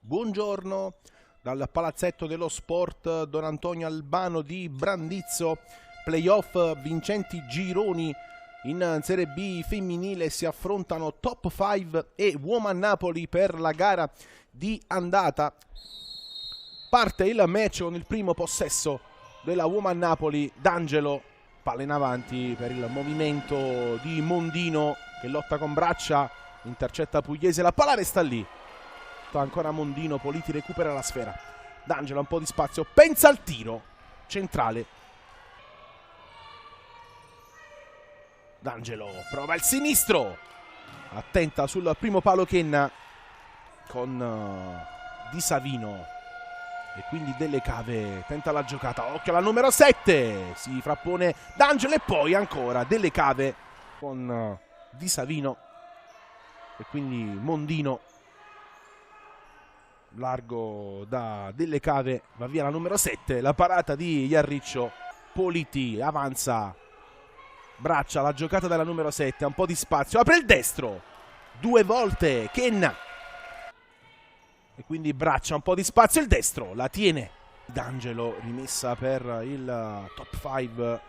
Buongiorno dal palazzetto dello sport Don Antonio Albano di Brandizzo. Playoff vincenti gironi in Serie B femminile, si affrontano Top 5 e Woman Napoli per la gara di andata. Parte il match con il primo possesso della Woman Napoli. D'Angelo, palla in avanti per il movimento di Mondino che lotta con Braccia, intercetta Pugliese, la palla resta lì. Ancora Mondino, Politi recupera la sfera. D'Angelo un po' di spazio, pensa al tiro centrale. D'Angelo prova il sinistro, attenta sul primo palo Kenna con Di Savino e quindi Delle Cave tenta la giocata. Occhio alla numero 7, si frappone D'Angelo e poi ancora Delle Cave con Di Savino e quindi Mondino. Largo da Delle Cave, va via la numero 7, la parata di Iarriccio. Politi avanza, Braccia, la giocata della numero 7, un po' di spazio, apre il destro, due volte Kenna e quindi Braccia, un po' di spazio, il destro, la tiene D'Angelo, rimessa per il top 5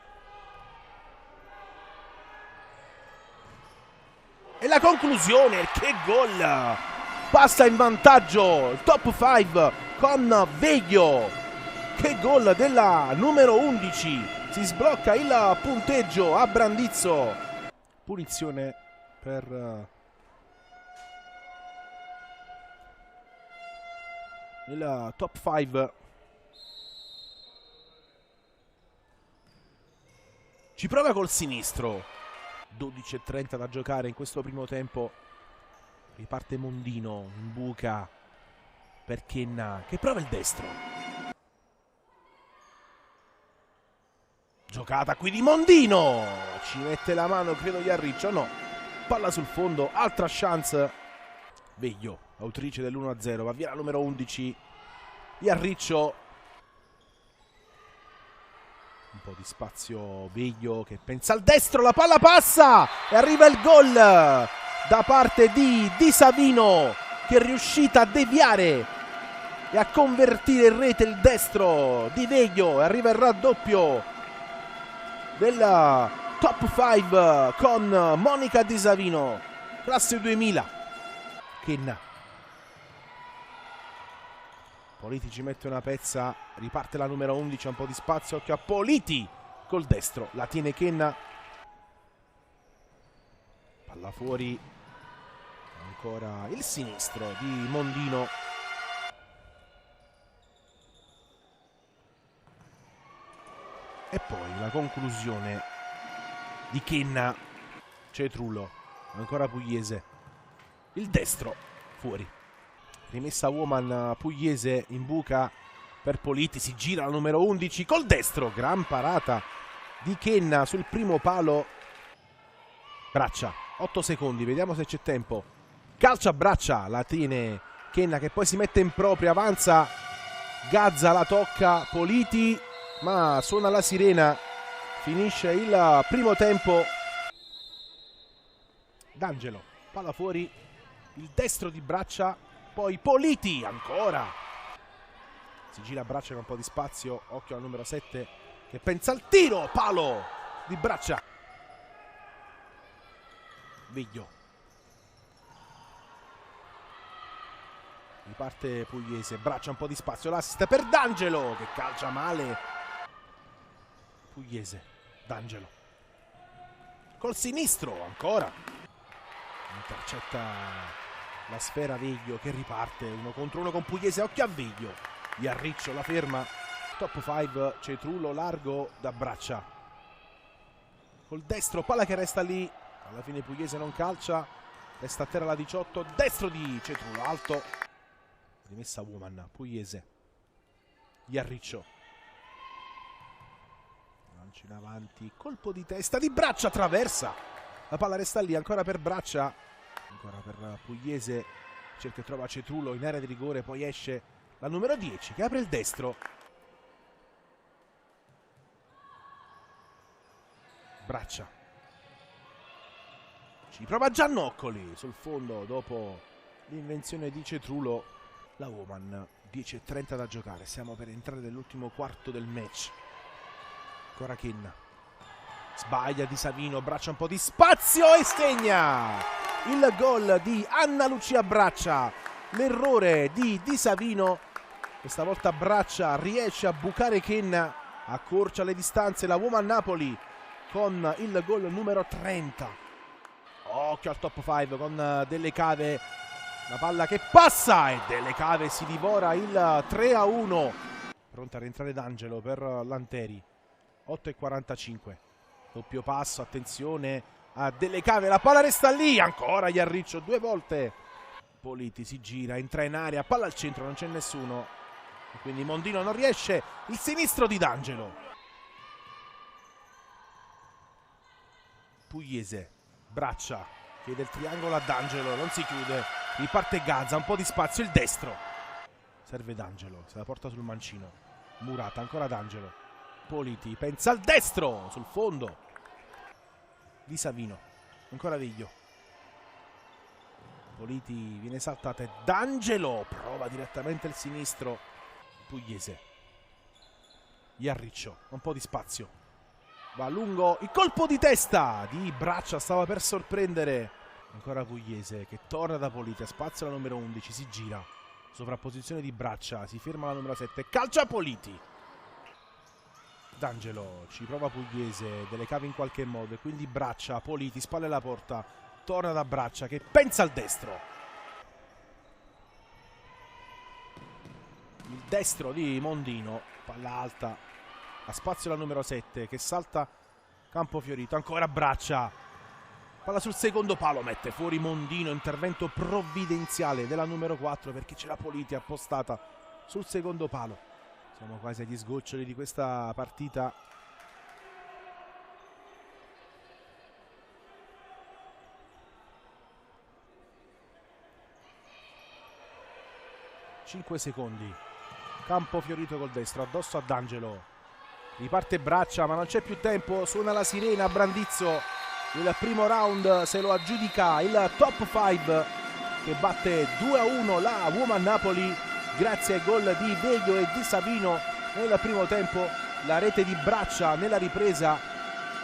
e la conclusione. Che gol! Passa in vantaggio il top 5 con Veglio. Che gol della numero 11. Si sblocca il punteggio a Brandizzo. Punizione per il top 5. Ci prova col sinistro. 12:30 da giocare in questo primo tempo. Riparte Mondino in buca per Kenna che prova il destro. Giocata qui di Mondino, ci mette la mano credo Iarriccio, no, palla sul fondo, altra chance. Veglio, autrice dell'1-0, va via la numero 11. Iarriccio, un po' di spazio, Veglio che pensa al destro, la palla passa e arriva il gol da parte di Di Savino, che è riuscita a deviare e a convertire in rete il destro di Veglio. Arriva il raddoppio della top 5 con Monica Di Savino, classe 2000. Kenna, Politi ci mette una pezza, riparte la numero 11, un po' di spazio, occhio a Politi col destro, la tiene Kenna, palla fuori. Ancora il sinistro di Mondino. E poi la conclusione di Kenna. Cetrullo, ancora Pugliese. Il destro, fuori. Rimessa Woman, Pugliese in buca per Politi. Si gira la numero 11 col destro. Gran parata di Kenna sul primo palo. Braccia, 8 secondi, vediamo se c'è tempo. Calcia a Braccia, la tiene Kenna che poi si mette in propria, avanza Gazza, la tocca Politi, ma suona la sirena, finisce il primo tempo. D'Angelo, palla fuori, il destro di Braccia, poi Politi ancora. Si gira Braccia con un po' di spazio, occhio al numero 7 che pensa al tiro, palo di Braccia. Veglio. Riparte Pugliese, Braccia un po' di spazio, l'assist per D'Angelo che calcia male. Pugliese, D'Angelo col sinistro ancora, intercetta la sfera Veglio che riparte 1 contro 1 con Pugliese, occhio a Veglio. Iarriccio la ferma, top 5 Cetrullo largo da Braccia col destro, palla che resta lì, alla fine Pugliese non calcia, resta a terra la 18, destro di Cetrullo, alto. Rimessa Woman, Pugliese, Iarriccio, lancio in avanti, colpo di testa di Braccia, traversa, la palla resta lì, ancora per Braccia, ancora per Pugliese, cerca e trova Cetrullo in area di rigore, poi esce la numero 10 che apre il destro. Braccia, ci prova Giannoccoli sul fondo dopo l'invenzione di Cetrullo. la Woman. 10:30 da giocare, siamo per entrare nell'ultimo quarto del match. Ancora Ken, sbaglia Di Savino, Braccia un po' di spazio e segna il gol di Anna Lucia Braccia. L'errore di Di Savino, questa volta Braccia riesce a bucare Ken, accorcia le distanze la Woman Napoli con il gol numero 30. Occhio al top 5 con Delle Cave, la palla che passa e Delle Cave si divora il 3-1. Pronta a rientrare D'Angelo per Lanteri. 8:45, doppio passo, attenzione a Delle Cave, la palla resta lì, ancora Iarriccio 2 volte. Politi si gira, entra in area, palla al centro, non c'è nessuno e quindi Mondino non riesce. Il sinistro di D'Angelo. Pugliese, Braccia, chiede il triangolo a D'Angelo, non si chiude, riparte Gazza, un po' di spazio, il destro. Serve D'Angelo, se la porta sul mancino. Murata, ancora D'Angelo. Politi pensa al destro, sul fondo. Di Savino, ancora Viglio. Politi viene saltata e D'Angelo prova direttamente il sinistro. Pugliese, Iarriccio, un po' di spazio, va lungo, il colpo di testa di Braccia, stava per sorprendere. Ancora Pugliese che torna da Politi, spazio la numero 11, si gira, sovrapposizione di Braccia, si ferma la numero 7, calcia Politi. D'Angelo ci prova Pugliese, Delle Cave in qualche modo e quindi Braccia, Politi, spalle alla porta, torna da Braccia che pensa al destro. Il destro di Mondino, palla alta, a spazio la numero 7 che salta Campofiorito, ancora Braccia, palla sul secondo palo, mette fuori Mondino, intervento provvidenziale della numero 4 perché c'è la Politi appostata sul secondo palo. Siamo quasi agli sgoccioli di questa partita. Cinque secondi. Campofiorito col destro, addosso a D'Angelo. Riparte Braccia, ma non c'è più tempo. Suona la sirena, Brandizzo. Il primo round se lo aggiudica il top 5 che batte 2-1 la Woman Napoli. Grazie ai gol di Veglio e Di Savino nel primo tempo. La rete di Braccia nella ripresa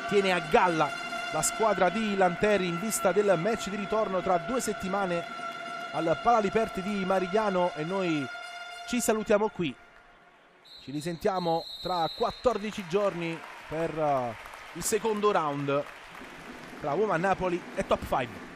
tiene a galla la squadra di Lanteri in vista del match di ritorno tra 2 settimane al Palaliperti di Marigliano e noi ci salutiamo qui. Ci risentiamo tra 14 giorni per il secondo round tra Woman Napoli e top 5.